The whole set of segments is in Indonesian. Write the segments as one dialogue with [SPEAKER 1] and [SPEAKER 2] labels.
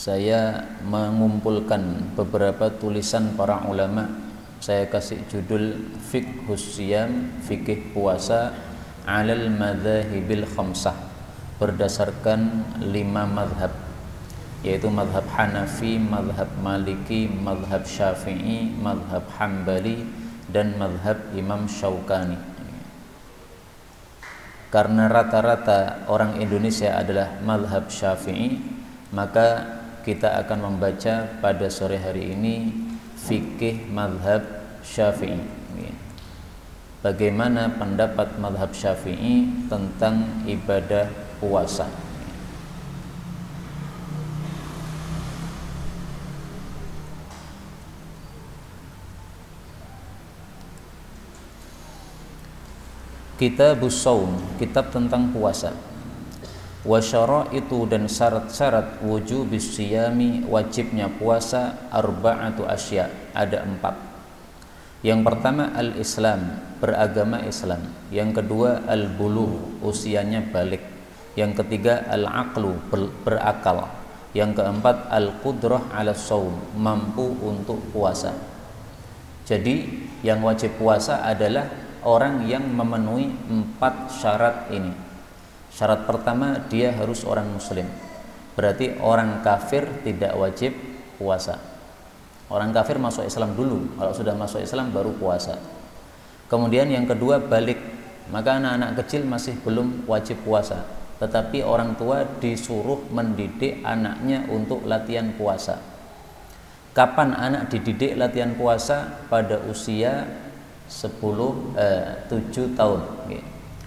[SPEAKER 1] saya mengumpulkan beberapa tulisan para ulama. Saya kasih judul Fiqhus Siyam, fikih puasa alal madzahibil khamsah, berdasarkan 5 madhab, yaitu madhab Hanafi, madhab Maliki, madhab Syafi'i, madhab Hambali, dan madhab Imam Syaukani. Karena rata-rata orang Indonesia adalah madhab Syafi'i, maka kita akan membaca pada sore hari ini fikih madhab Syafi'i. Bagaimana pendapat madhab Syafi'i tentang ibadah puasa. Kitabus Shaum, kitab tentang puasa. Wa syaraitu, dan syarat-syarat wujubis siyami, wajibnya puasa, arba'atu asya, ada 4. Yang pertama al-Islam, beragama Islam. Yang kedua al-bulugh, usianya balik. Yang ketiga al-aqlu, berakal. Yang keempat al-qudrah 'ala shaum, mampu untuk puasa. Jadi yang wajib puasa adalah orang yang memenuhi 4 syarat ini. Syarat pertama, dia harus orang muslim. Berarti orang kafir tidak wajib puasa. Orang kafir masuk Islam dulu, kalau sudah masuk Islam baru puasa. Kemudian yang kedua balik, maka anak-anak kecil masih belum wajib puasa, tetapi orang tua disuruh mendidik anaknya untuk latihan puasa. Kapan anak dididik latihan puasa? Pada usia 7 tahun.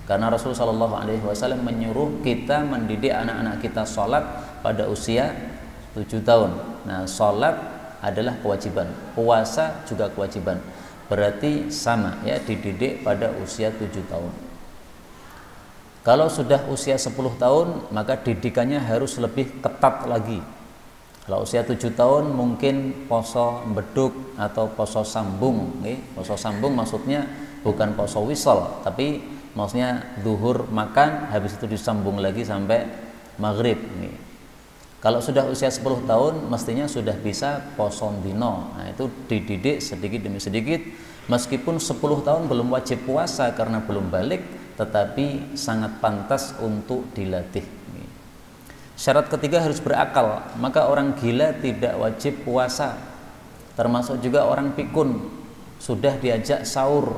[SPEAKER 1] Karena Rasulullah SAW menyuruh kita mendidik anak-anak kita sholat pada usia 7 tahun. Nah, sholat adalah kewajiban, puasa juga kewajiban. Berarti sama ya, dididik pada usia 7 tahun. Kalau sudah usia 10 tahun, maka didikannya harus lebih ketat lagi. Kalau usia 7 tahun mungkin poso beduk atau poso sambung. Poso sambung maksudnya bukan poso wisol, tapi maksudnya zuhur makan, habis itu disambung lagi sampai maghrib. Kalau sudah usia 10 tahun mestinya sudah bisa poso dino. Nah, itu dididik sedikit demi sedikit. Meskipun 10 tahun belum wajib puasa karena belum balik, tetapi sangat pantas untuk dilatih. Syarat ketiga harus berakal, maka orang gila tidak wajib puasa. Termasuk juga orang pikun, sudah diajak sahur,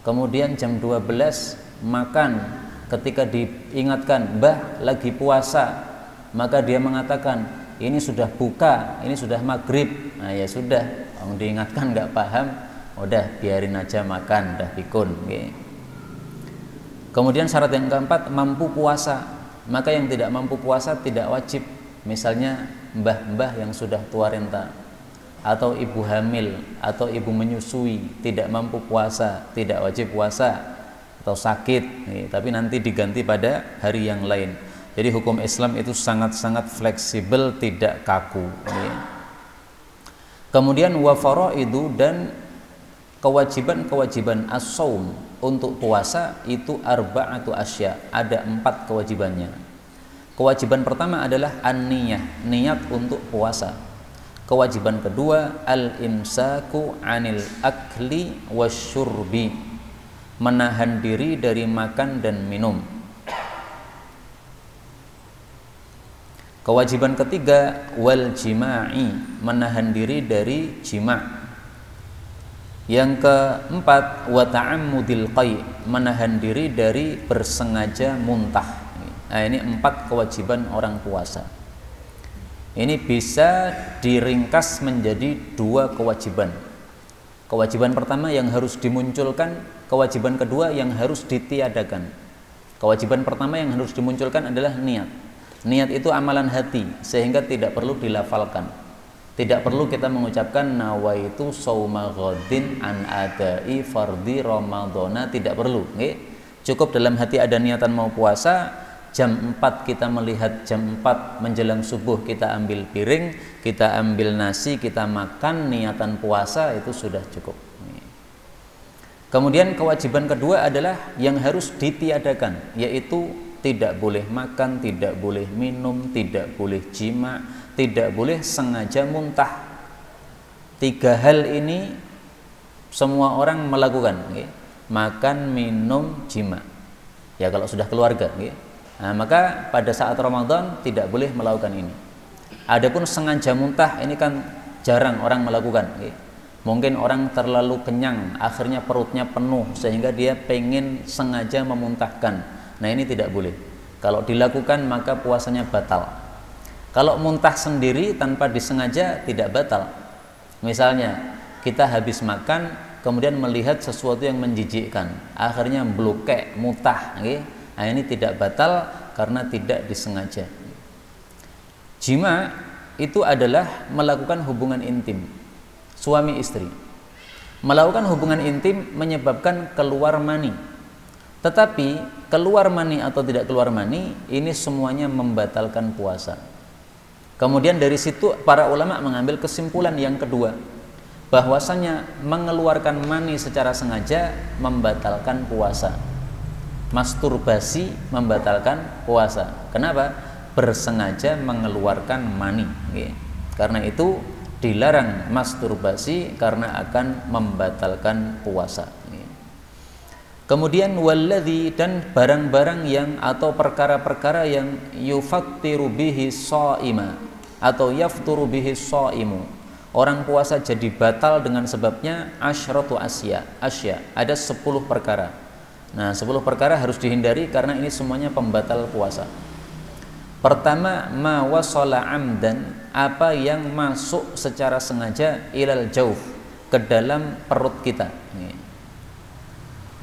[SPEAKER 1] kemudian jam 12 makan, ketika diingatkan, "Mbah lagi puasa," maka dia mengatakan, "Ini sudah buka, ini sudah maghrib." Nah ya sudah, orang diingatkan nggak paham, udah biarin aja makan, udah pikun. Kemudian syarat yang keempat, mampu puasa. Maka yang tidak mampu puasa tidak wajib. Misalnya mbah-mbah yang sudah tua renta, atau ibu hamil, atau ibu menyusui, tidak mampu puasa, tidak wajib puasa, atau sakit, tapi nanti diganti pada hari yang lain. Jadi hukum Islam itu sangat-sangat fleksibel, tidak kaku. Kemudian wa faraidu, dan kewajiban-kewajiban as-shaum untuk puasa itu arba'atu asya, ada 4 kewajibannya. Kewajiban pertama adalah an-niyah, niat untuk puasa. Kewajiban kedua al-imsaku 'anil akli wasyurbi, menahan diri dari makan dan minum. Kewajiban ketiga wal jima'i, menahan diri dari jima'. Yang keempat wa ta'ammudil qai', menahan diri dari bersengaja muntah. Nah, ini 4 kewajiban orang puasa. Ini bisa diringkas menjadi 2 kewajiban. Kewajiban pertama yang harus dimunculkan, kewajiban kedua yang harus ditiadakan. Kewajiban pertama yang harus dimunculkan adalah niat. Niat itu amalan hati, sehingga tidak perlu dilafalkan. Tidak perlu kita mengucapkan nawaitu shauma ghadin an adai fardhi ramadhana, tidak perlu. Cukup dalam hati ada niatan mau puasa, jam 4 kita melihat jam 4 menjelang subuh, kita ambil piring, kita ambil nasi, kita makan, niatan puasa itu sudah cukup. Kemudian kewajiban kedua adalah yang harus ditiadakan, yaitu tidak boleh makan, tidak boleh minum, tidak boleh jima, tidak boleh sengaja muntah. 3 hal ini semua orang melakukan, makan, minum, jima. Ya kalau sudah keluarga, nah, maka pada saat Ramadan tidak boleh melakukan ini. Adapun sengaja muntah ini kan jarang orang melakukan. Mungkin orang terlalu kenyang, akhirnya perutnya penuh sehingga dia pengen sengaja memuntahkan. Nah ini tidak boleh. Kalau dilakukan maka puasanya batal. Kalau muntah sendiri tanpa disengaja tidak batal. Misalnya kita habis makan kemudian melihat sesuatu yang menjijikkan, akhirnya blokek, muntah. Nah ini tidak batal karena tidak disengaja. Jima itu adalah melakukan hubungan intim suami istri. Melakukan hubungan intim menyebabkan keluar mani. Tetapi keluar mani atau tidak keluar mani ini semuanya membatalkan puasa. Kemudian dari situ para ulama mengambil kesimpulan yang kedua, bahwasanya mengeluarkan mani secara sengaja membatalkan puasa. Masturbasi membatalkan puasa. Kenapa? Bersengaja mengeluarkan mani. Karena itu dilarang masturbasi karena akan membatalkan puasa. Kemudian walladzi, dan barang-barang yang atau perkara-perkara yang yufattiru bihi shaima atau yafturu bihi shaimu. Orang puasa jadi batal dengan sebabnya asyratu asya. Ada 10 perkara. Nah, 10 perkara harus dihindari karena ini semuanya pembatal puasa. Pertama, ma wasala amdan, apa yang masuk secara sengaja ilal jauf, ke dalam perut kita.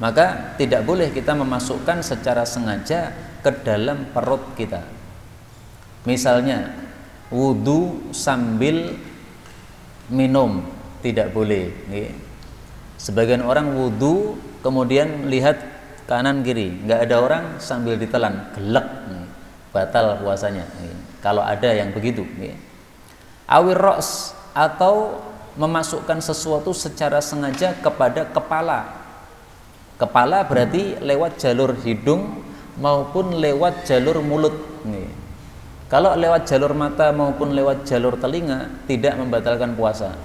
[SPEAKER 1] Maka tidak boleh kita memasukkan secara sengaja ke dalam perut kita. Misalnya wudu sambil minum, tidak boleh. Sebagian orang wudu kemudian lihat kanan kiri, nggak ada orang sambil ditelan, gelek, batal puasanya. Kalau ada yang begitu. Awir ra's, atau memasukkan sesuatu secara sengaja kepada kepala. Kepala berarti lewat jalur hidung maupun lewat jalur mulut. Kalau lewat jalur mata maupun lewat jalur telinga tidak membatalkan puasa.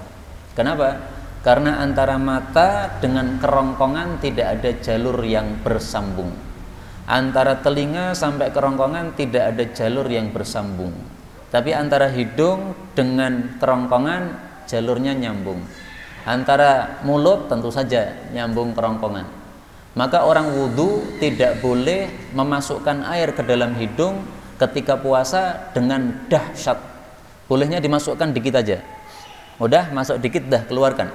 [SPEAKER 1] Kenapa? Karena antara mata dengan kerongkongan tidak ada jalur yang bersambung. Antara telinga sampai kerongkongan tidak ada jalur yang bersambung. Tapi antara hidung dengan kerongkongan jalurnya nyambung. Antara mulut tentu saja nyambung kerongkongan. Maka orang wudhu tidak boleh memasukkan air ke dalam hidung ketika puasa dengan dahsyat. Bolehnya dimasukkan dikit aja. Udah masuk dikit dah keluarkan.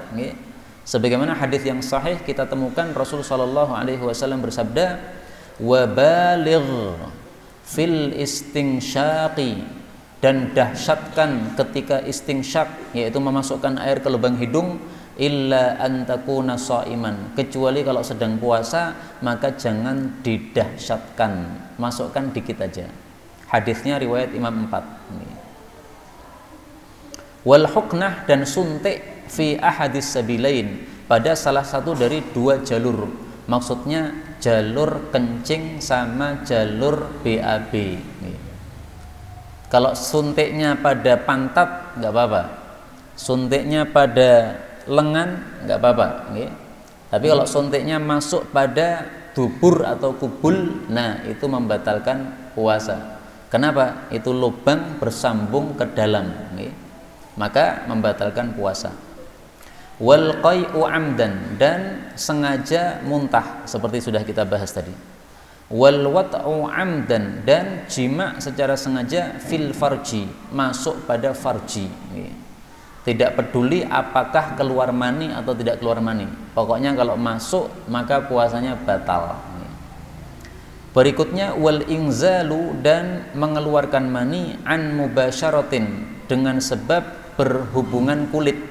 [SPEAKER 1] Sebagaimana hadis yang sahih kita temukan Rasul sallallahu alaihi wasallam bersabda, "Wa baligh fil istinsyaqi," dan dahsyatkan ketika istinsyak, yaitu memasukkan air ke lubang hidung, illa an takuna shaiman, kecuali kalau sedang puasa maka jangan didahsyatkan, masukkan dikit aja. Hadisnya riwayat Imam 4. Wal huknah, dan suntik fi ahadis sabilain, pada salah satu dari 2 jalur. Maksudnya jalur kencing sama jalur BAB. Kalau suntiknya pada pantat nggak apa-apa. Suntiknya pada lengan nggak apa-apa. Tapi kalau suntiknya masuk pada dubur atau kubul, nah itu membatalkan puasa. Kenapa? Itu lubang bersambung ke dalam. Maka membatalkan puasa. Wal qai'u amdan, dan sengaja muntah seperti sudah kita bahas tadi. Wal wat'u amdan, dan jima secara sengaja fil farji, masuk pada farji. Tidak peduli apakah keluar mani atau tidak keluar mani, pokoknya kalau masuk maka puasanya batal. Berikutnya wal ingzalu, dan mengeluarkan mani an mubasyaratin, dengan sebab berhubungan kulit.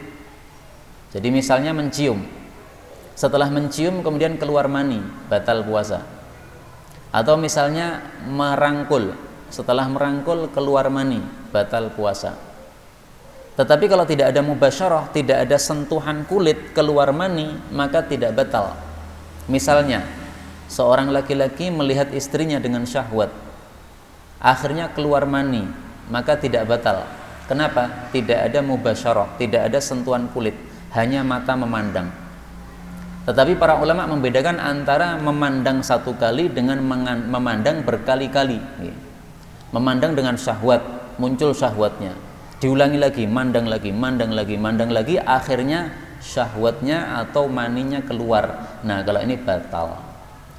[SPEAKER 1] Jadi misalnya mencium, setelah mencium kemudian keluar mani, batal puasa. Atau misalnya merangkul, setelah merangkul keluar mani, batal puasa. Tetapi kalau tidak ada mubasyarah, tidak ada sentuhan kulit keluar mani, maka tidak batal. Misalnya seorang laki-laki melihat istrinya dengan syahwat, akhirnya keluar mani, maka tidak batal. Kenapa? Tidak ada mubasyarah, tidak ada sentuhan kulit, hanya mata memandang. Tetapi para ulama membedakan antara memandang satu kali dengan memandang berkali-kali. Memandang dengan syahwat, muncul syahwatnya, diulangi lagi, mandang lagi, mandang lagi, mandang lagi, akhirnya syahwatnya atau maninya keluar. Nah, kalau ini batal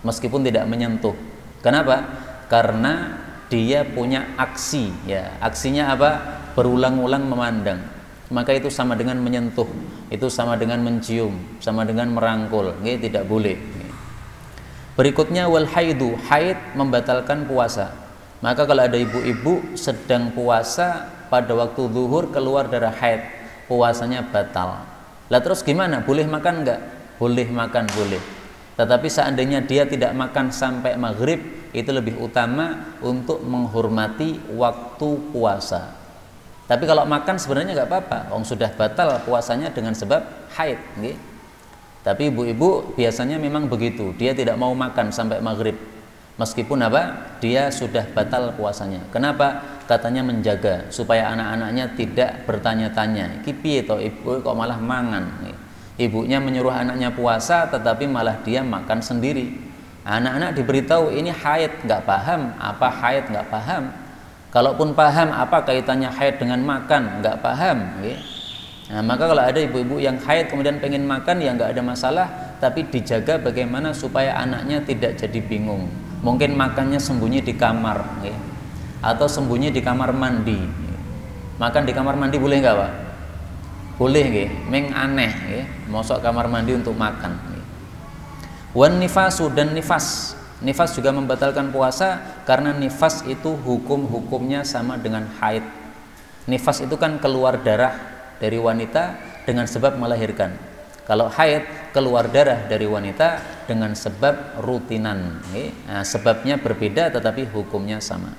[SPEAKER 1] meskipun tidak menyentuh. Kenapa? Karena dia punya aksi, ya. Aksinya apa? Berulang-ulang memandang. Maka itu sama dengan menyentuh, itu sama dengan mencium, sama dengan merangkul. Tidak boleh. Berikutnya wal haidu, haid membatalkan puasa. Maka kalau ada ibu-ibu sedang puasa pada waktu zuhur keluar darah haid, puasanya batal. Lah terus gimana? Boleh makan enggak? Boleh makan, boleh. Tetapi seandainya dia tidak makan sampai maghrib, itu lebih utama untuk menghormati waktu puasa. Tapi kalau makan sebenarnya nggak apa-apa, sudah batal puasanya dengan sebab haid. Tapi ibu-ibu biasanya memang begitu, dia tidak mau makan sampai maghrib, meskipun apa? Dia sudah batal puasanya. Kenapa? Katanya menjaga supaya anak-anaknya tidak bertanya-tanya, "Iki piye to ibu kok malah mangan?" Ibunya menyuruh anaknya puasa, tetapi malah dia makan sendiri. Anak-anak diberitahu ini haid, nggak paham apa haid, nggak paham. Kalaupun paham, apa kaitannya haid dengan makan, nggak paham. Nah, maka kalau ada ibu-ibu yang haid kemudian pengen makan, ya nggak ada masalah, tapi dijaga bagaimana supaya anaknya tidak jadi bingung. Mungkin makannya sembunyi di kamar, atau sembunyi di kamar mandi. Makan di kamar mandi boleh nggak, Pak? Boleh, meng aneh, masuk kamar mandi untuk makan. Wan nifasu, dan nifas. Nifas juga membatalkan puasa karena nifas itu hukum-hukumnya sama dengan haid. Nifas itu kan keluar darah dari wanita dengan sebab melahirkan. Kalau haid keluar darah dari wanita dengan sebab rutinan. Nah, sebabnya berbeda tetapi hukumnya sama.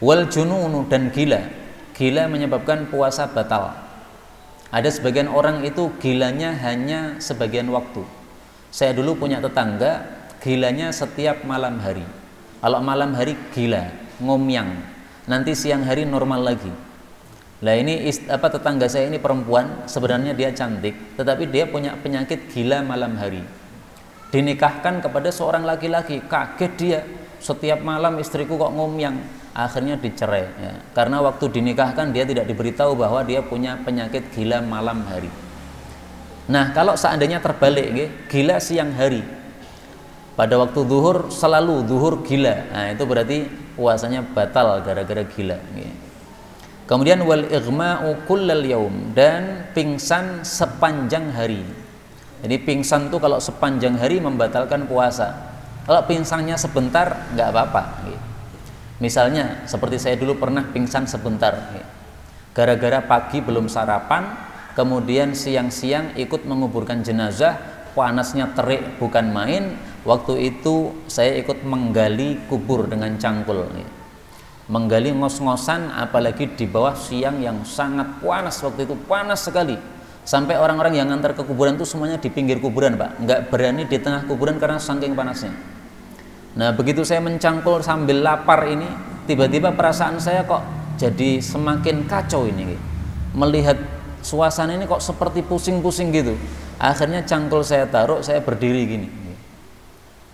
[SPEAKER 1] Wal jununu, dan gila. Gila menyebabkan puasa batal. Ada sebagian orang itu gilanya hanya sebagian waktu. Saya dulu punya tetangga, gilanya setiap malam hari. Kalau malam hari gila, ngomyang. Nanti siang hari normal lagi. Lah ini tetangga saya ini perempuan, sebenarnya dia cantik, tetapi dia punya penyakit gila malam hari. Dinikahkan kepada seorang laki-laki, kaget dia, setiap malam istriku kok ngomyang. Akhirnya dicerai, ya. Karena waktu dinikahkan dia tidak diberitahu bahwa dia punya penyakit gila malam hari. Nah, kalau seandainya terbalik, gila siang hari, pada waktu zuhur selalu zuhur gila, nah itu berarti puasanya batal gara-gara gila. Kemudian wal ighma'u kullal yaum, dan pingsan sepanjang hari. Jadi pingsan itu kalau sepanjang hari membatalkan puasa. Kalau pingsannya sebentar nggak apa-apa. Misalnya seperti saya dulu pernah pingsan sebentar, gara-gara pagi belum sarapan, kemudian siang-siang ikut menguburkan jenazah, panasnya terik bukan main. Waktu itu saya ikut menggali kubur dengan cangkul, menggali ngos-ngosan, apalagi di bawah siang yang sangat panas. Waktu itu panas sekali, sampai orang-orang yang ngantar ke kuburan itu semuanya di pinggir kuburan, Pak, nggak berani di tengah kuburan karena saking panasnya. Nah, begitu saya mencangkul sambil lapar ini, tiba-tiba perasaan saya kok jadi semakin kacau ini, melihat suasana ini kok seperti pusing-pusing gitu. Akhirnya cangkul saya taruh, saya berdiri gini.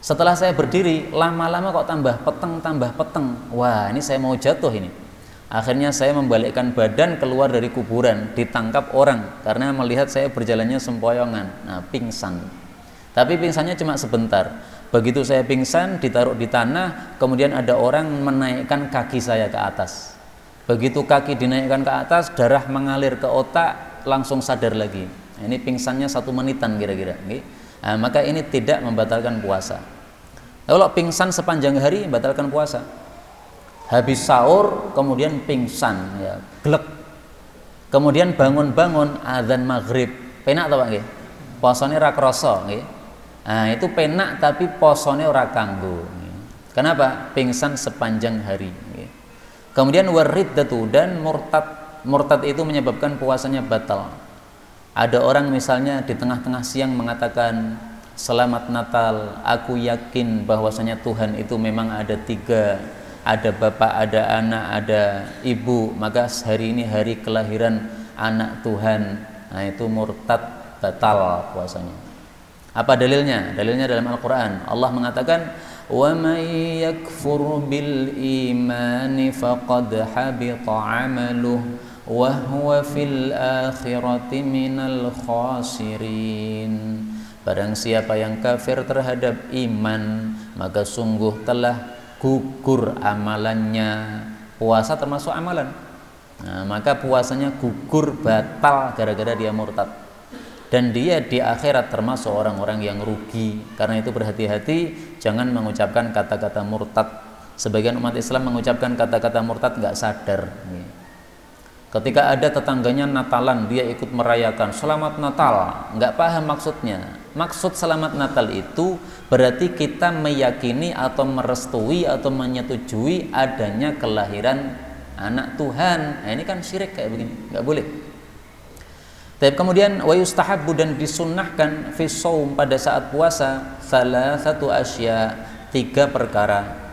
[SPEAKER 1] Setelah saya berdiri, lama-lama kok tambah peteng. Wah, ini saya mau jatuh ini. Akhirnya saya membalikkan badan keluar dari kuburan, ditangkap orang karena melihat saya berjalannya sempoyongan. Nah, pingsan. Tapi pingsannya cuma sebentar. Begitu saya pingsan, ditaruh di tanah, kemudian ada orang menaikkan kaki saya ke atas. Begitu kaki dinaikkan ke atas, darah mengalir ke otak, langsung sadar lagi. Nah, ini pingsannya 1 menitan kira-kira. Nah, maka ini tidak membatalkan puasa. Kalau pingsan sepanjang hari, membatalkan puasa. Habis sahur, kemudian pingsan, ya, glek. Kemudian bangun-bangun, adzan maghrib. Penak atau Pak? Posone ra krasa, nggih. Nah, itu penak tapi posone ora kanggo. Kenapa? Pingsan sepanjang hari. Kemudian wariddatu, dan murtad. Murtad itu menyebabkan puasanya batal. Ada orang misalnya di tengah-tengah siang mengatakan, "Selamat Natal, aku yakin bahwasanya Tuhan itu memang ada 3. ada bapak, ada anak, ada ibu, maka hari ini hari kelahiran anak Tuhan, nah itu murtad, batal puasanya. Apa dalilnya? Dalilnya dalam Al-Quran. Allah mengatakan, وَمَنْ يَكْفُرْ بِالْإِيمَانِ فَقَدْ حَبِطَ عَمَلُهُ وَهُوَ فِي الْآخِرَةِ مِنَ الْخَاسِرِينَ. Barang siapa yang kafir terhadap iman, maka sungguh telah gugur amalannya. Puasa termasuk amalan. Nah, maka puasanya gugur, batal gara-gara dia murtad. Dan dia di akhirat termasuk orang-orang yang rugi. Karena itu berhati-hati, jangan mengucapkan kata-kata murtad. Sebagian umat Islam mengucapkan kata-kata murtad nggak sadar. Ketika ada tetangganya Natalan, dia ikut merayakan Selamat Natal, nggak paham maksudnya. Maksud Selamat Natal itu berarti kita meyakini atau merestui atau menyetujui adanya kelahiran anak Tuhan. Nah, ini kan syirik kayak begini, nggak boleh. Tapi kemudian wa yustahabbu, dan disunnahkan fi shaum, pada saat puasa, salasatu asya, 3 perkara.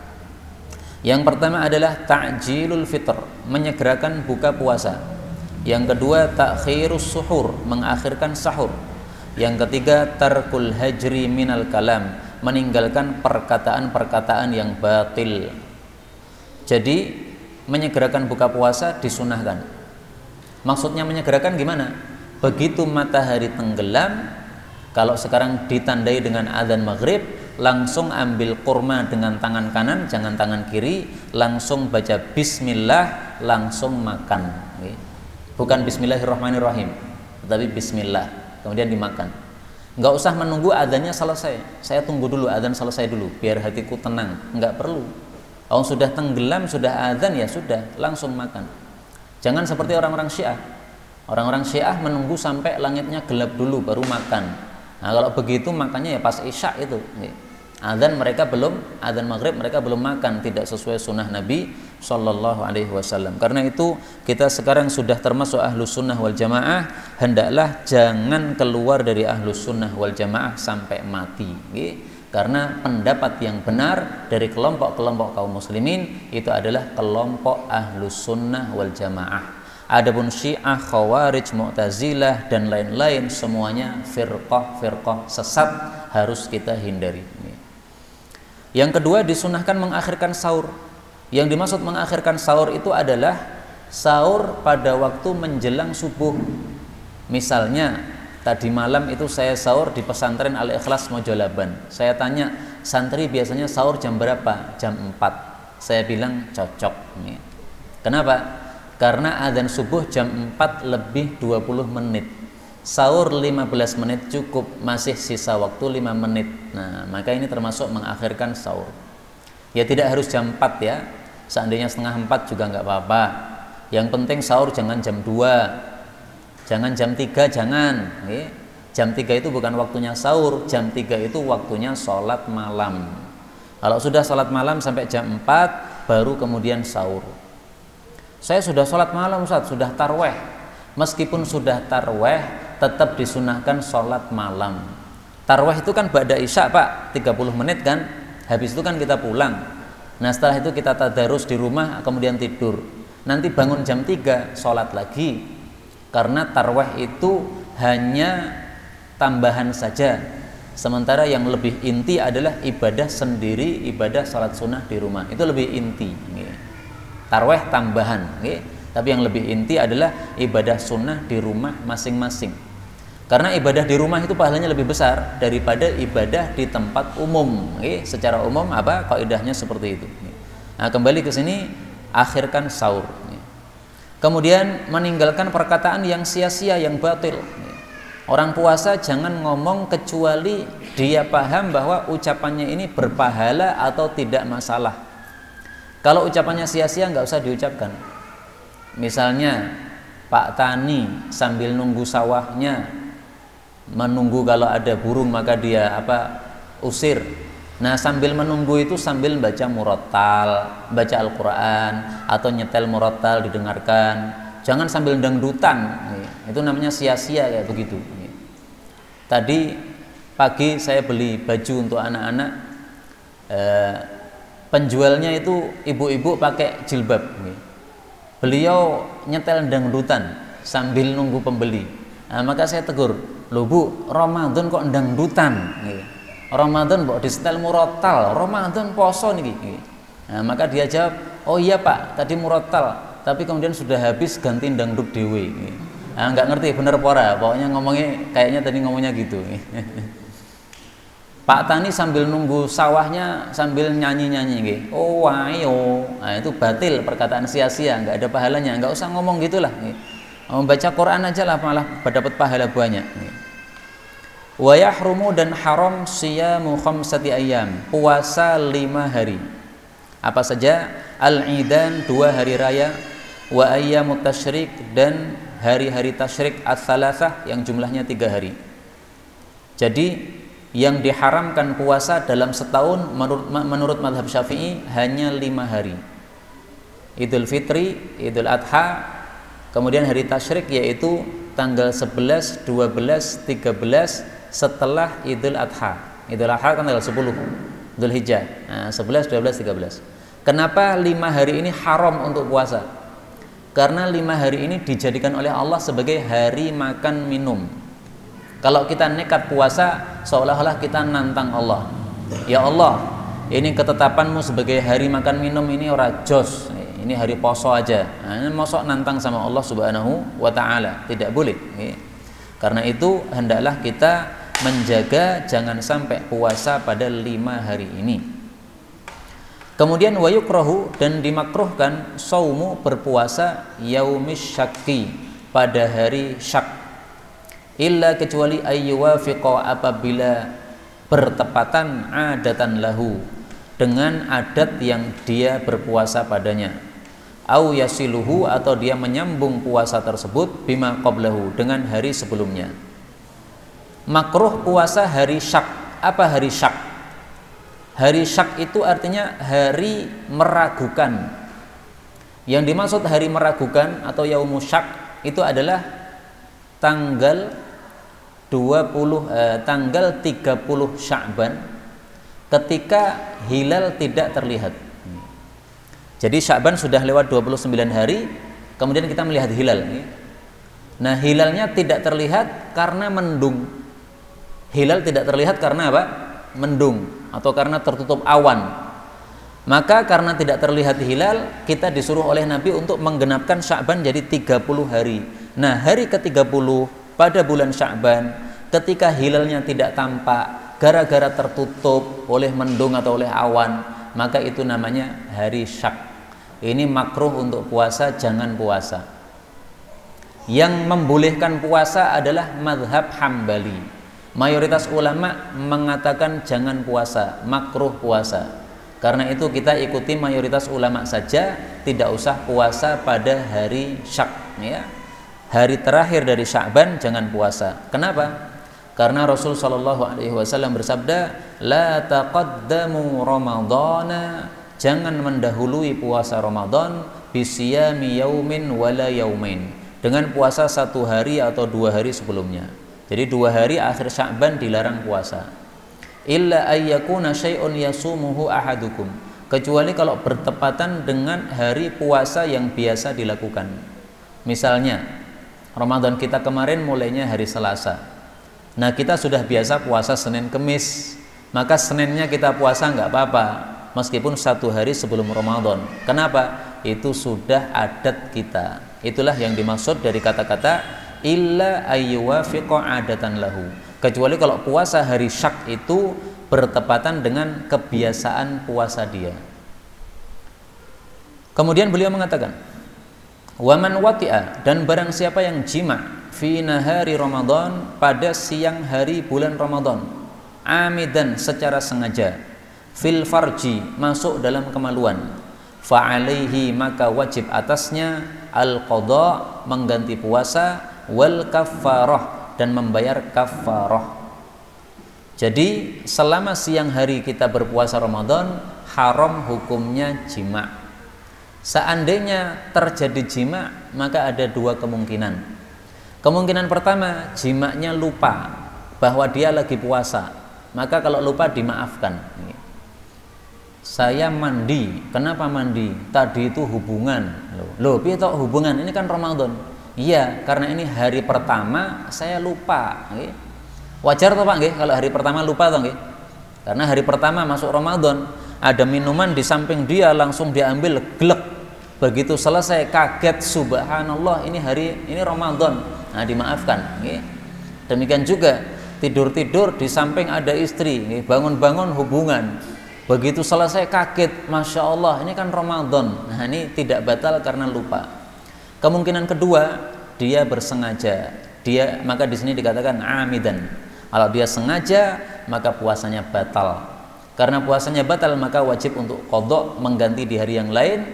[SPEAKER 1] Yang pertama adalah ta'jilul fitr, menyegerakan buka puasa. Yang kedua ta'khirus suhur, mengakhirkan sahur. Yang ketiga tarkul hajri minal kalam, meninggalkan perkataan-perkataan yang batil. Jadi menyegerakan buka puasa disunahkan. Maksudnya menyegerakan gimana? Begitu matahari tenggelam, kalau sekarang ditandai dengan adzan maghrib, langsung ambil kurma dengan tangan kanan, jangan tangan kiri, langsung baca bismillah, langsung makan. Bukan bismillahirrahmanirrahim, tetapi bismillah, kemudian dimakan. Nggak usah menunggu adzannya selesai. Saya tunggu dulu adzan selesai dulu biar hatiku tenang. Nggak perlu. Kalau sudah tenggelam, sudah adzan, ya sudah, langsung makan. Jangan seperti orang-orang Syiah. Orang-orang Syiah menunggu sampai langitnya gelap dulu baru makan. Nah, kalau begitu makannya ya pas isya itu. Adzan mereka belum, adzan maghrib mereka belum makan, tidak sesuai sunnah Nabi Shallallahu Alaihi Wasallam. Karena itu kita sekarang sudah termasuk ahlus sunnah wal jamaah, hendaklah jangan keluar dari ahlus sunnah wal jamaah sampai mati. Karena pendapat yang benar dari kelompok-kelompok kaum muslimin itu adalah kelompok ahlus sunnah wal jamaah. Adapun Syiah, Khawarij, Mu'tazilah dan lain-lain semuanya firqah sesat, harus kita hindari. Yang kedua, disunahkan mengakhirkan sahur. Yang dimaksud mengakhirkan sahur itu adalah sahur pada waktu menjelang subuh. Misalnya tadi malam itu saya sahur di pesantren Al-Ikhlas Mojolaban. Saya tanya, santri biasanya sahur jam berapa? Jam 4. Saya bilang cocok. Kenapa? Karena adzan subuh jam 4 lebih 20 menit. Sahur 15 menit cukup, masih sisa waktu 5 menit. Nah, maka ini termasuk mengakhirkan sahur. Ya tidak harus jam 4 ya. Seandainya setengah 4 juga nggak apa-apa. Yang penting sahur jangan jam 2. Jangan jam 3, jangan. Jam 3 itu bukan waktunya sahur, jam 3 itu waktunya sholat malam. Kalau sudah sholat malam sampai jam 4 baru kemudian sahur. Saya sudah sholat malam Ustaz, sudah tarweh. Meskipun sudah tarweh, tetap disunahkan sholat malam. Tarweh itu kan ba'da isya Pak, 30 menit kan. Habis itu kan kita pulang. Nah setelah itu kita tadarus di rumah, kemudian tidur. Nanti bangun jam 3, sholat lagi. Karena tarweh itu hanya tambahan saja. Sementara yang lebih inti adalah ibadah sendiri, ibadah sholat sunnah di rumah. Itu lebih inti. Tarweh tambahan. Tapi yang lebih inti adalah ibadah sunnah di rumah masing-masing. Karena ibadah di rumah itu pahalanya lebih besar daripada ibadah di tempat umum. Secara umum apa? Kaidahnya seperti itu. Nah, kembali ke sini, akhirkan sahur. Kemudian meninggalkan perkataan yang sia-sia, yang batil. Orang puasa jangan ngomong kecuali dia paham bahwa ucapannya ini berpahala atau tidak masalah. Kalau ucapannya sia-sia nggak usah diucapkan. Misalnya Pak Tani sambil nunggu sawahnya, menunggu kalau ada burung maka dia usir. Nah sambil menunggu itu sambil baca murattal, baca Al-Quran atau nyetel murattal didengarkan. Jangan sambil dangdutan, itu namanya sia-sia kayak begitu. Tadi pagi saya beli baju untuk anak-anak, penjualnya itu ibu-ibu pakai jilbab. Beliau nyetel dangdutan sambil nunggu pembeli. Nah, maka saya tegur, "Loh Bu, Ramadan kok dangdutan?" Ramadan kok disetel murotal, Ramadan poso niki. Nah, maka dia jawab, "Oh iya Pak, tadi murotal, tapi kemudian sudah habis ganti dangdut dewe." Nah, nggak ngerti bener pora, pokoknya ngomongnya kayaknya tadi ngomongnya gitu. Pak Tani sambil nunggu sawahnya sambil nyanyi-nyanyi. Oh ayo, nah, itu batil, perkataan sia-sia, nggak ada pahalanya, nggak usah ngomong gitulah. Membaca Quran aja lah malah dapat pahala banyak. Wa yahrumu, dan haram siyamu khamsati ayyam, puasa 5 hari. Apa saja? Al-Idan, 2 hari raya, wa ayyamut tasyrik, dan hari-hari tasyrik ats-tsalatsah yang jumlahnya 3 hari. Jadi yang diharamkan puasa dalam setahun menurut mazhab Syafi'i hanya 5 hari. Idul Fitri, Idul Adha, kemudian hari tasyrik yaitu tanggal 11, 12, 13 setelah Idul Adha. Idul Adha kan tanggal 10 Dzul Hijjah. Nah, 11, 12, 13. Kenapa 5 hari ini haram untuk puasa? Karena 5 hari ini dijadikan oleh Allah sebagai hari makan minum. Kalau kita nekat puasa, seolah-olah kita nantang Allah. Ya Allah, ini ketetapanmu sebagai hari makan minum ini ora jos. Ini hari poso aja. Nah, ini mosok nantang sama Allah Subhanahu wa Ta'ala. Tidak boleh. Karena itu hendaklah kita menjaga jangan sampai puasa pada 5 hari ini. Kemudian wa yukrahu, dan dimakruhkan saumu, berpuasa yaumis syakki, pada hari syak. Illa, kecuali ayyuwafiqa, apabila bertepatan adatan lahu, dengan adat yang dia berpuasa padanya, au yasiluhu, atau dia menyambung puasa tersebut bima qablahu, dengan hari sebelumnya. Makruh puasa hari syak. Apa hari syak? Hari syak itu artinya hari meragukan. Yang dimaksud hari meragukan atau yaumus syak itu adalah tanggal 30 Sya'ban, ketika hilal tidak terlihat. Jadi Sya'ban sudah lewat 29 hari, kemudian kita melihat hilal. Nah, hilalnya tidak terlihat karena mendung. Hilal tidak terlihat karena apa? Mendung, atau karena tertutup awan. Maka karena tidak terlihat hilal, kita disuruh oleh Nabi untuk menggenapkan Sya'ban jadi 30 hari. Nah, hari ke-30 pada bulan Sya'ban, ketika hilalnya tidak tampak gara-gara tertutup oleh mendung atau oleh awan, maka itu namanya hari syak. Ini makruh untuk puasa, jangan puasa. Yang membolehkan puasa adalah mazhab Hambali. Mayoritas ulama mengatakan jangan puasa, makruh puasa. Karena itu kita ikuti mayoritas ulama saja, tidak usah puasa pada hari syak, ya. Hari terakhir dari Sya'ban jangan puasa. Kenapa? Karena Rasul Shallallahu Alaihi Wasallam bersabda, la taqaddamu Ramadana, jangan mendahului puasa Ramadan bisiyami yaumin wala yaumin, dengan puasa 1 hari atau 2 hari sebelumnya. Jadi 2 hari akhir Sya'ban dilarang puasa. Illa ayyakuna syai'un yasumuhu ahadukum, kecuali kalau bertepatan dengan hari puasa yang biasa dilakukan. Misalnya Ramadan kita kemarin mulainya hari Selasa. Nah, kita sudah biasa puasa Senin Kemis, maka Seninnya kita puasa nggak apa-apa, meskipun 1 hari sebelum Ramadan. Kenapa? Itu sudah adat kita. Itulah yang dimaksud dari kata-kata illa ayyuwafiqa adatan lahu, kecuali kalau puasa hari syak itu bertepatan dengan kebiasaan puasa dia. Kemudian beliau mengatakan, waman wati'a, dan barang siapa yang jima fi nahari Ramadan, pada siang hari bulan Ramadan, amidan, secara sengaja, fil farji, masuk dalam kemaluan, fa'alaihi, maka wajib atasnya al-qadha, mengganti puasa, wal kaffarah, dan membayar kaffarah. Jadi selama siang hari kita berpuasa Ramadan, haram hukumnya jima'. Seandainya terjadi jima', maka ada 2 kemungkinan. Kemungkinan pertama, jima'nya lupa bahwa dia lagi puasa, maka kalau lupa dimaafkan. Saya mandi. Kenapa mandi? Tadi itu hubungan. Loh, piye tok hubungan? Ini kan Ramadan. Iya, karena ini hari pertama saya lupa. Nggih. Wajar toh Pak nggih kalau hari pertama lupa toh nggih? Karena hari pertama masuk Ramadan, ada minuman di samping dia langsung diambil glek. Begitu selesai kaget, subhanallah ini Ramadan. Nah, dimaafkan nggih. Demikian juga tidur-tidur di samping ada istri, nggih, bangun-bangun hubungan. Begitu selesai kaget, masya Allah ini kan Ramadan. Nah, ini tidak batal karena lupa. Kemungkinan kedua, dia bersengaja. Maka di sini dikatakan amidan. Kalau dia sengaja, maka puasanya batal. Karena puasanya batal, maka wajib untuk qadha, mengganti di hari yang lain.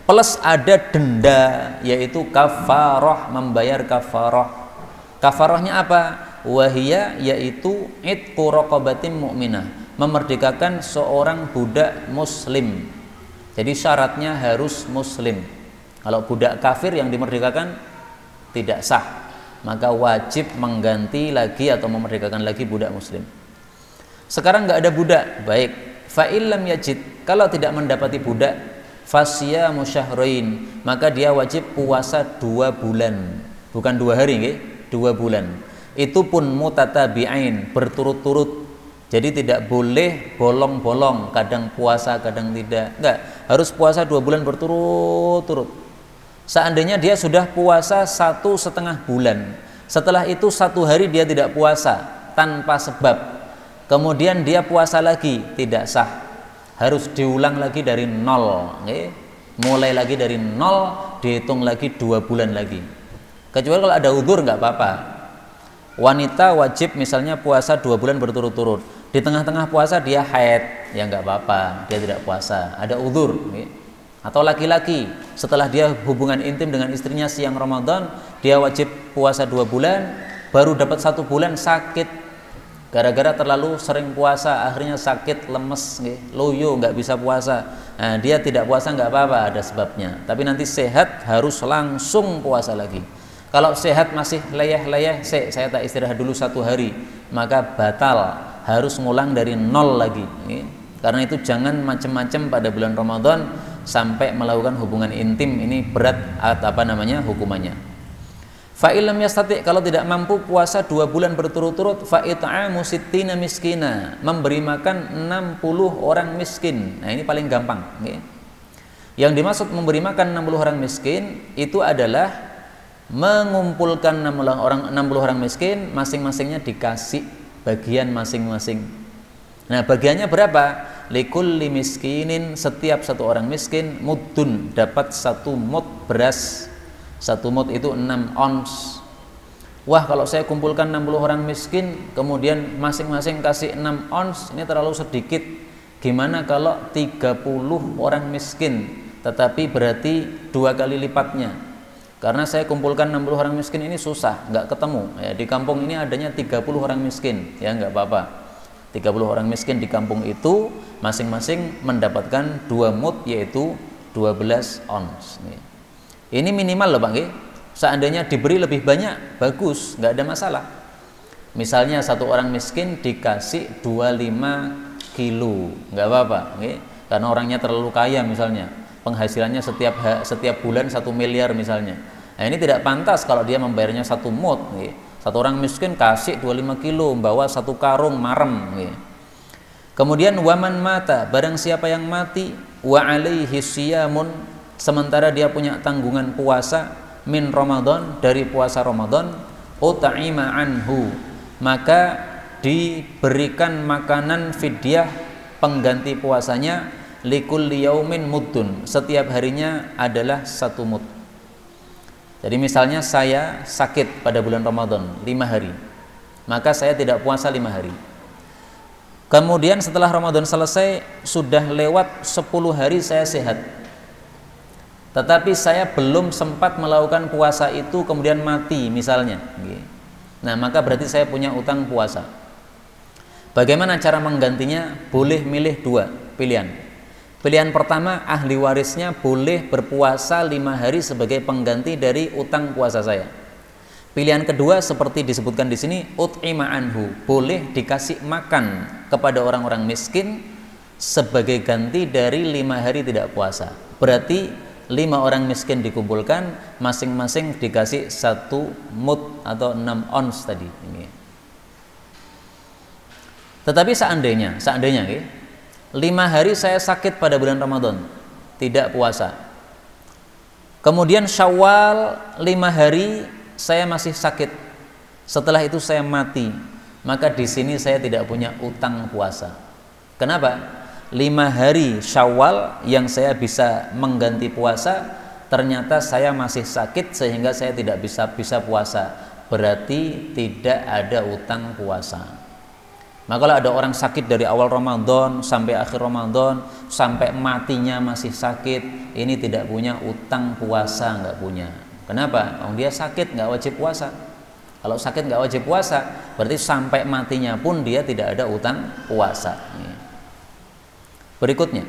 [SPEAKER 1] Plus ada denda, yaitu kafarah, membayar kafarah. Kafarahnya apa? Wahiyya, yaitu itqu raqabatin mu'minah, memerdekakan seorang budak muslim. Jadi syaratnya harus muslim. Kalau budak kafir yang dimerdekakan tidak sah, maka wajib mengganti lagi atau memerdekakan lagi budak muslim. Sekarang nggak ada budak, baik. Fa illam yajid, kalau tidak mendapati budak, fasyamu syahrain, maka dia wajib puasa 2 bulan. Bukan 2 hari nggih, 2 bulan. Itu pun mutatabi'ain, berturut-turut. Jadi tidak boleh bolong-bolong, kadang puasa, kadang tidak. Enggak, harus puasa 2 bulan berturut-turut. Seandainya dia sudah puasa 1,5 bulan, setelah itu 1 hari dia tidak puasa tanpa sebab, kemudian dia puasa lagi, tidak sah. Harus diulang lagi dari 0, okay? Mulai lagi dari 0, dihitung lagi 2 bulan lagi. Kecuali kalau ada udzur nggak apa-apa. Wanita wajib misalnya puasa 2 bulan berturut-turut, di tengah-tengah puasa dia haid, ya nggak apa-apa, dia tidak puasa, ada udzur. Okay? Atau laki-laki setelah dia hubungan intim dengan istrinya siang Ramadan, dia wajib puasa 2 bulan, baru dapat 1 bulan sakit gara-gara terlalu sering puasa, akhirnya sakit, lemes, loyo, nggak bisa puasa. Nah, dia tidak puasa nggak apa-apa, ada sebabnya, tapi nanti sehat harus langsung puasa lagi. Kalau sehat masih leyeh-leyeh, saya tak istirahat dulu 1 hari, maka batal, harus ngulang dari 0 lagi. Karena itu jangan macam-macam pada bulan Ramadan sampai melakukan hubungan intim, ini berat hukumannya. Fa illam yastati, kalau tidak mampu puasa 2 bulan berturut-turut, fa it'amu sittina miskina, memberi makan 60 orang miskin. Nah, ini paling gampang, okay? Yang dimaksud memberi makan 60 orang miskin itu adalah mengumpulkan 60 orang miskin, masing-masingnya dikasih bagian masing-masing. Nah, bagiannya berapa? Likulli miskinin, setiap 1 orang miskin muddun, dapat 1 mud beras. 1 mud itu 6 ons. Wah, kalau saya kumpulkan 60 orang miskin, kemudian masing-masing kasih 6 ons, ini terlalu sedikit. Gimana kalau 30 orang miskin, tetapi berarti 2 kali lipatnya. Karena saya kumpulkan 60 orang miskin ini susah, nggak ketemu. Ya, di kampung ini adanya 30 orang miskin, ya nggak apa-apa. 30 orang miskin di kampung itu masing-masing mendapatkan 2 mud, yaitu 12 ons. Ini minimal loh Pak. Seandainya diberi lebih banyak, bagus, nggak ada masalah. Misalnya 1 orang miskin dikasih 25 kilo, nggak apa-apa, karena orangnya terlalu kaya misalnya, penghasilannya setiap bulan 1 miliar misalnya. Nah, ini tidak pantas kalau dia membayarnya 1 mud. 1 orang miskin kasih 25 kilo, bawa 1 karung marem. Kemudian waman mata, barang siapa yang mati, wa alaihi siyamun, sementara dia punya tanggungan puasa, min Ramadan, dari puasa Ramadan, ut'ima anhu, maka diberikan makanan fidyah, pengganti puasanya, likulli yaumin muddun, setiap harinya adalah 1 mud. Jadi misalnya saya sakit pada bulan Ramadan 5 hari, maka saya tidak puasa 5 hari. Kemudian setelah Ramadan selesai, sudah lewat 10 hari saya sehat, tetapi saya belum sempat melakukan puasa itu, kemudian mati misalnya. Nah, maka berarti saya punya utang puasa. Bagaimana cara menggantinya? Boleh milih 2 pilihan. Pilihan pertama, ahli warisnya boleh berpuasa 5 hari sebagai pengganti dari utang puasa saya. Pilihan kedua seperti disebutkan di sini, ut'ima anhu, boleh dikasih makan kepada orang-orang miskin sebagai ganti dari 5 hari tidak puasa. Berarti 5 orang miskin dikumpulkan, masing-masing dikasih 1 mud atau 6 ons tadi. Ini. Tetapi seandainya, 5 hari saya sakit pada bulan Ramadan, tidak puasa. Kemudian Syawal 5 hari saya masih sakit. Setelah itu saya mati. Maka di sini saya tidak punya utang puasa. Kenapa? 5 hari Syawal yang saya bisa mengganti puasa, ternyata saya masih sakit sehingga saya tidak bisa puasa. Berarti tidak ada utang puasa. Maka kalau ada orang sakit dari awal Ramadan sampai akhir Ramadan, sampai matinya masih sakit, ini tidak punya utang puasa, nggak punya. Kenapa? Dia sakit nggak wajib puasa. Kalau sakit nggak wajib puasa, berarti sampai matinya pun dia tidak ada utang puasa. Berikutnya,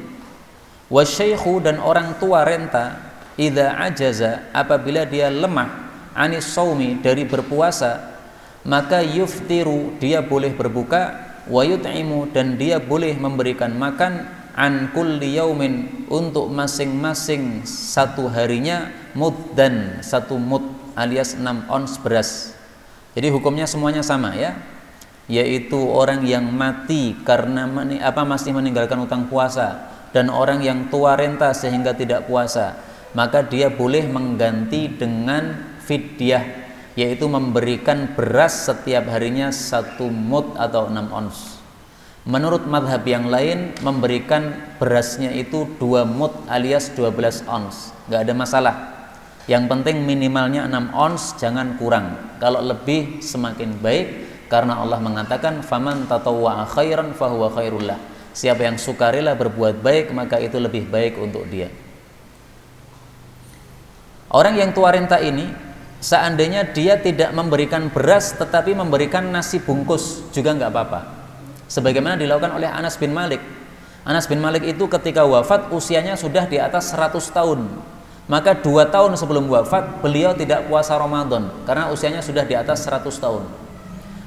[SPEAKER 1] wasyaikhu, dan orang tua renta, idza ajaza, apabila dia lemah, anis saumi, dari berpuasa, maka yuftiru, dia boleh berbuka, wa yut'imu, dan dia boleh memberikan makan, an kulli yaumin, untuk masing-masing satu harinya, muddan, 1 mud alias 6 ons beras. Jadi hukumnya semuanya sama ya, yaitu orang yang mati karena masih meninggalkan utang puasa, dan orang yang tua renta sehingga tidak puasa, maka dia boleh mengganti dengan fidyah, yaitu memberikan beras setiap harinya 1 mud atau 6 ons. Menurut madhab yang lain, memberikan berasnya itu 2 mud alias 12 ons, nggak ada masalah. Yang penting minimalnya 6 ons, jangan kurang. Kalau lebih semakin baik, karena Allah mengatakan faman tatawwa'a khairan fahuwa khairul lah. Siapa yang sukarela berbuat baik, maka itu lebih baik untuk dia. Orang yang tua renta ini, seandainya dia tidak memberikan beras tetapi memberikan nasi bungkus juga nggak apa-apa, sebagaimana dilakukan oleh Anas bin Malik. Anas bin Malik itu ketika wafat usianya sudah di atas 100 tahun, maka 2 tahun sebelum wafat beliau tidak puasa Ramadan karena usianya sudah di atas 100 tahun.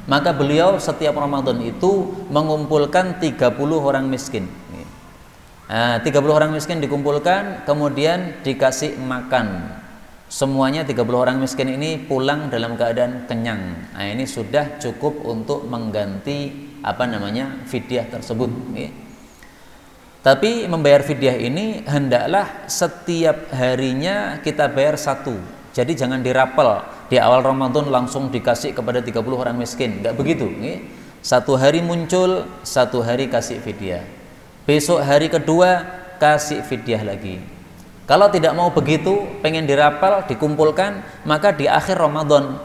[SPEAKER 1] Maka beliau setiap Ramadan itu mengumpulkan 30 orang miskin. 30 orang miskin dikumpulkan, kemudian dikasih makan. Semuanya 30 orang miskin ini pulang dalam keadaan kenyang. Nah, ini sudah cukup untuk mengganti fidyah tersebut. Tapi membayar fidyah ini hendaklah setiap harinya kita bayar 1. Jadi jangan dirapel di awal Ramadan langsung dikasih kepada 30 orang miskin, nggak begitu. 1 hari muncul, 1 hari kasih fidyah. Besok hari kedua kasih fidyah lagi. Kalau tidak mau begitu, pengen dirapel, dikumpulkan, maka di akhir Ramadan,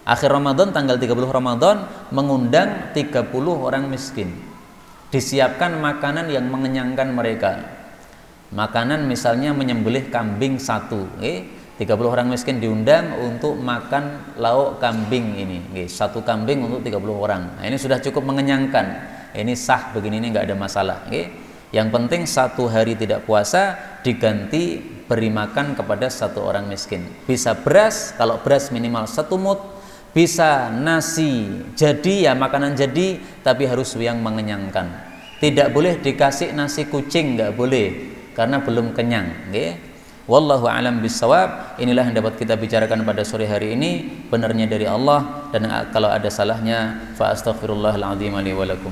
[SPEAKER 1] akhir Ramadan tanggal 30 Ramadan mengundang 30 orang miskin. Disiapkan makanan yang mengenyangkan mereka. Makanan misalnya menyembelih kambing 1, 30 orang miskin diundang untuk makan lauk kambing ini, 1 kambing untuk 30 orang. Nah, ini sudah cukup mengenyangkan. Ini sah begini, ini nggak ada masalah. Yang penting 1 hari tidak puasa diganti beri makan kepada 1 orang miskin. Bisa beras, kalau beras minimal 1 mud, bisa nasi jadi ya makanan jadi, tapi harus yang mengenyangkan. Tidak boleh dikasih nasi kucing, nggak boleh, karena belum kenyang. Wallahu a'lam bissawab. Inilah yang dapat kita bicarakan pada sore hari ini. Benarnya dari Allah, dan kalau ada salahnya fa astaghfirullahal azim li wa lakum.